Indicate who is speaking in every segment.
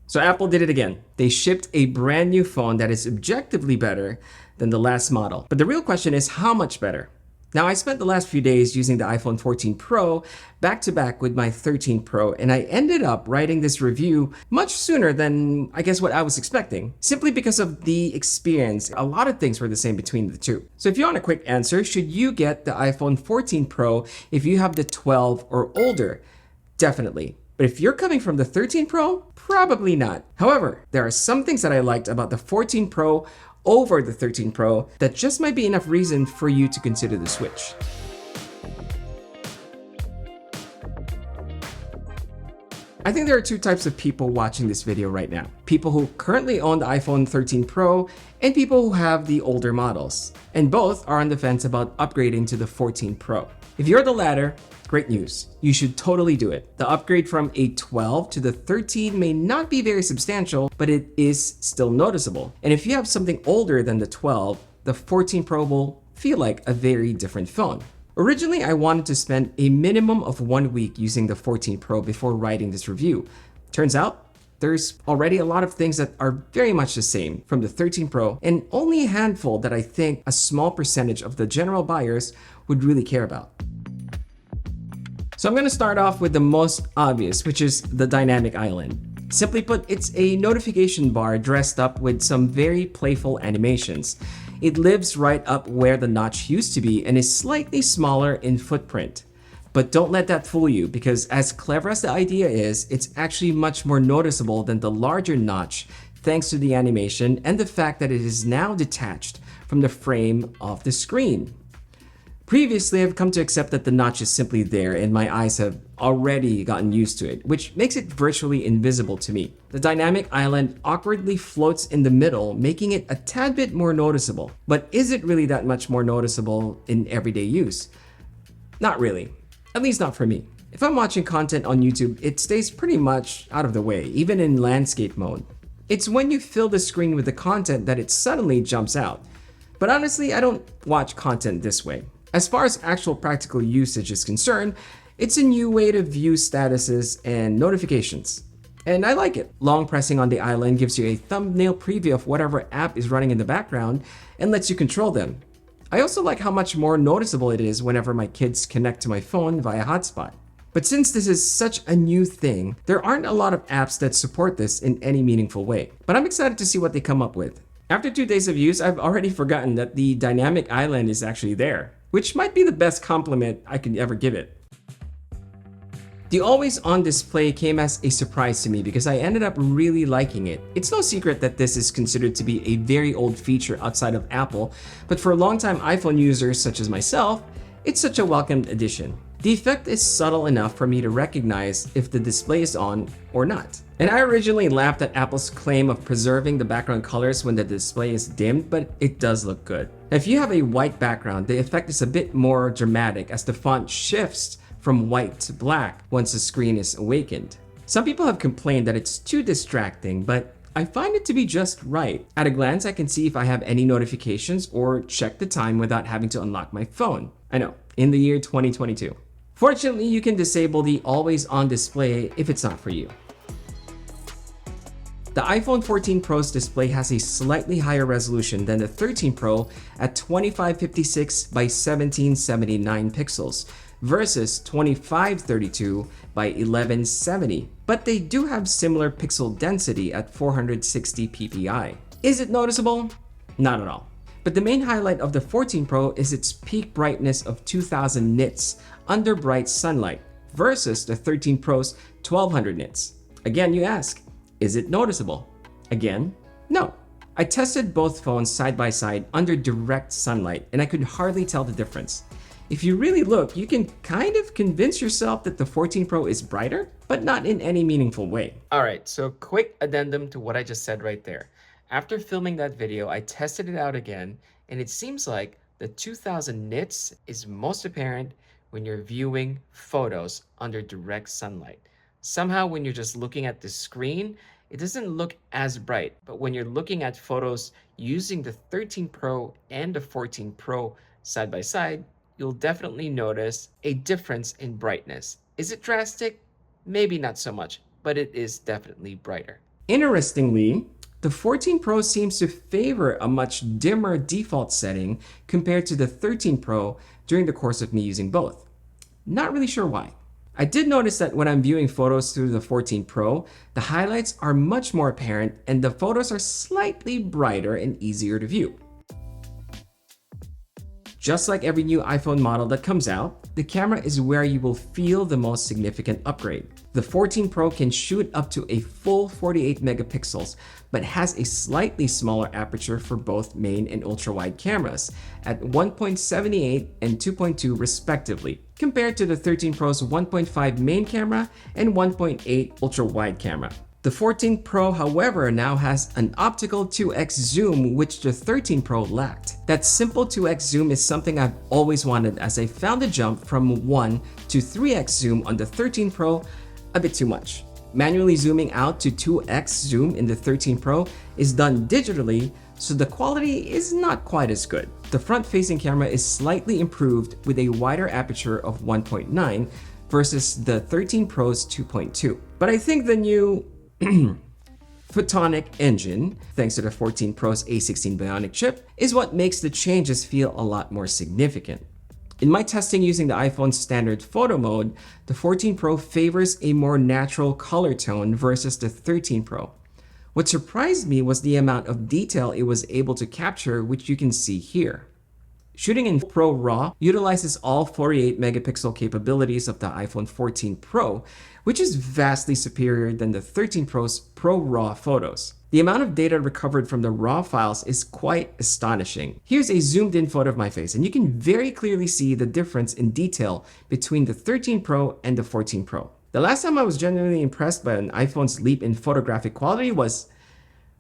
Speaker 1: So Apple did it again. They shipped a brand new phone that is objectively better than the last model. But the real question is how much better? Now, I spent the last few days using the iPhone 14 Pro back to back with my 13 Pro, and I ended up writing this review much sooner than I guess what I was expecting, simply because of the experience. A lot of things were the same between the two. So if you want a quick answer, should you get the iPhone 14 Pro if you have the 12 or older? Definitely. But if you're coming from the 13 Pro, probably not. However, there are some things that I liked about the 14 Pro over the 13 Pro that just might be enough reason for you to consider the switch. I think there are two types of people watching this video right now. People who currently own the iPhone 13 Pro and people who have the older models. And both are on the fence about upgrading to the 14 Pro. If you're the latter, great news. You should totally do it. The upgrade from a 12 to the 13 may not be very substantial, but it is still noticeable. And if you have something older than the 12, the 14 Pro will feel like a very different phone. Originally, I wanted to spend a minimum of 1 week using the 14 Pro before writing this review. Turns out, there's already a lot of things that are very much the same from the 13 Pro, and only a handful that I think a small percentage of the general buyers would really care about. So I'm going to start off with the most obvious, which is the dynamic island. Simply put, it's a notification bar dressed up with some very playful animations. It lives right up where the notch used to be and is slightly smaller in footprint. But don't let that fool you, because as clever as the idea is, it's actually much more noticeable than the larger notch thanks to the animation and the fact that it is now detached from the frame of the screen. Previously, I've come to accept that the notch is simply there and my eyes have already gotten used to it, which makes it virtually invisible to me. The dynamic island awkwardly floats in the middle, making it a tad bit more noticeable. But is it really that much more noticeable in everyday use? Not really, at least not for me. If I'm watching content on YouTube, it stays pretty much out of the way, even in landscape mode. It's when you fill the screen with the content that it suddenly jumps out. But honestly, I don't watch content this way. As far as actual practical usage is concerned, it's a new way to view statuses and notifications. And I like it. Long pressing on the island gives you a thumbnail preview of whatever app is running in the background and lets you control them. I also like how much more noticeable it is whenever my kids connect to my phone via hotspot. But since this is such a new thing, there aren't a lot of apps that support this in any meaningful way. But I'm excited to see what they come up with. After 2 days of use, I've already forgotten that the dynamic island is actually there, which might be the best compliment I could ever give it. The always on display came as a surprise to me because I ended up really liking it. It's no secret that this is considered to be a very old feature outside of Apple, but for longtime iPhone users such as myself, it's such a welcomed addition. The effect is subtle enough for me to recognize if the display is on or not. And I originally laughed at Apple's claim of preserving the background colors when the display is dimmed, but it does look good. If you have a white background, the effect is a bit more dramatic as the font shifts from white to black once the screen is awakened. Some people have complained that it's too distracting, but I find it to be just right. At a glance, I can see if I have any notifications or check the time without having to unlock my phone. I know, in the year 2022. Fortunately, you can disable the always on display if it's not for you. The iPhone 14 Pro's display has a slightly higher resolution than the 13 Pro at 2556 by 1779 pixels versus 2532 by 1170, but they do have similar pixel density at 460 ppi. Is it noticeable? Not at all. But the main highlight of the 14 Pro is its peak brightness of 2000 nits under bright sunlight versus the 13 Pro's 1200 nits. Again, you ask, is it noticeable? Again, no. I tested both phones side by side under direct sunlight and I could hardly tell the difference. If you really look, you can kind of convince yourself that the 14 Pro is brighter, but not in any meaningful way. Alright, so quick addendum to what I just said right there. After filming that video, I tested it out again, and it seems like the 2000 nits is most apparent when you're viewing photos under direct sunlight. Somehow when you're just looking at the screen, it doesn't look as bright, but when you're looking at photos using the 13 Pro and the 14 Pro side by side, you'll definitely notice a difference in brightness. Is it drastic? Maybe not so much, but it is definitely brighter. Interestingly, the 14 Pro seems to favor a much dimmer default setting compared to the 13 Pro during the course of me using both. Not really sure why. I did notice that when I'm viewing photos through the 14 Pro, the highlights are much more apparent and the photos are slightly brighter and easier to view. Just like every new iPhone model that comes out, the camera is where you will feel the most significant upgrade. The 14 Pro can shoot up to a full 48 megapixels, but has a slightly smaller aperture for both main and ultra-wide cameras at 1.78 and 2.2 respectively, compared to the 13 Pro's 1.5 main camera and 1.8 ultra-wide camera. The 14 Pro, however, now has an optical 2x zoom, which the 13 Pro lacked. That simple 2x zoom is something I've always wanted, as I found the jump from 1 to 3x zoom on the 13 Pro a bit too much. Manually zooming out to 2x zoom in the 13 Pro is done digitally, so the quality is not quite as good. The front-facing camera is slightly improved with a wider aperture of 1.9 versus the 13 Pro's 2.2. But I think the new photonic engine, thanks to the 14 Pro's A16 Bionic chip, is what makes the changes feel a lot more significant. In my testing using the iPhone's standard photo mode, the 14 Pro favors a more natural color tone versus the 13 Pro. What surprised me was the amount of detail it was able to capture, which you can see here. Shooting in Pro RAW utilizes all 48 megapixel capabilities of the iPhone 14 Pro, which is vastly superior than the 13 Pro's Pro RAW photos. The amount of data recovered from the RAW files is quite astonishing. Here's a zoomed in photo of my face, and you can very clearly see the difference in detail between the 13 Pro and the 14 Pro. The last time I was genuinely impressed by an iPhone's leap in photographic quality was,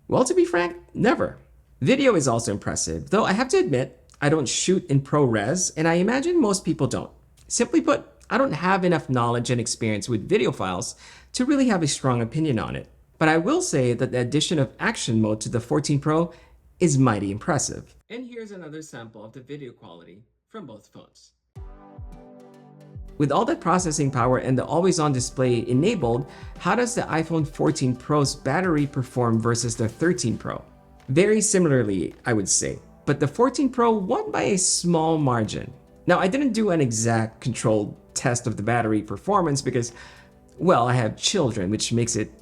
Speaker 1: well, to be frank, never. Video is also impressive, though I have to admit, I don't shoot in ProRes, and I imagine most people don't. Simply put, I don't have enough knowledge and experience with video files to really have a strong opinion on it. But I will say that the addition of action mode to the 14 Pro is mighty impressive. And here's another sample of the video quality from both phones. With all that processing power and the always-on display enabled, how does the iPhone 14 Pro's battery perform versus the 13 Pro? Very similarly, I would say. But the 14 Pro won by a small margin. Now, I didn't do an exact controlled test of the battery performance because, well, I have children, which makes it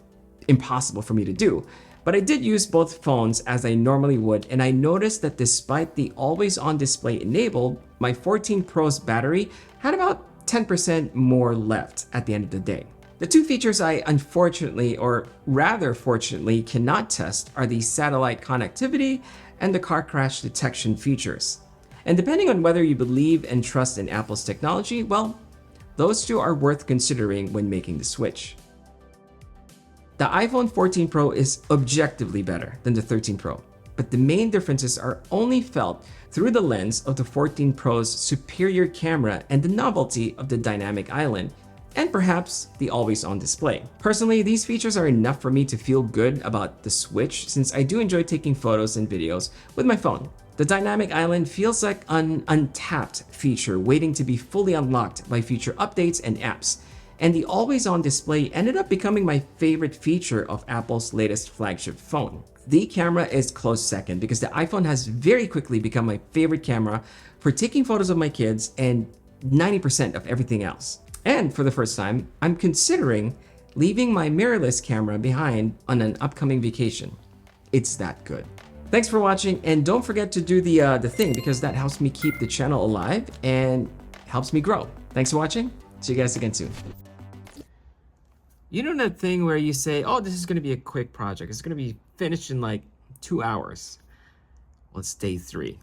Speaker 1: impossible for me to do. But I did use both phones as I normally would, and I noticed that despite the always-on display enabled, my 14 Pro's battery had about 10% more left at the end of the day. The two features I unfortunately, or rather fortunately, cannot test are the satellite connectivity and the car crash detection features. And depending on whether you believe and trust in Apple's technology, well, those two are worth considering when making the switch. The iPhone 14 Pro is objectively better than the 13 Pro, but the main differences are only felt through the lens of the 14 Pro's superior camera and the novelty of the dynamic island, and perhaps the always-on display. Personally, these features are enough for me to feel good about the Switch, since I do enjoy taking photos and videos with my phone. The dynamic island feels like an untapped feature waiting to be fully unlocked by future updates and apps, and the always-on display ended up becoming my favorite feature of Apple's latest flagship phone. The camera is close second because the iPhone has very quickly become my favorite camera for taking photos of my kids and 90% of everything else. And for the first time, I'm considering leaving my mirrorless camera behind on an upcoming vacation. It's that good. Thanks for watching, and don't forget to do the thing, because that helps me keep the channel alive and helps me grow. Thanks for watching. See you guys again soon. You know that thing where you say, oh, this is going to be a quick project. It's going to be finished in like 2 hours. Well, it's day 3.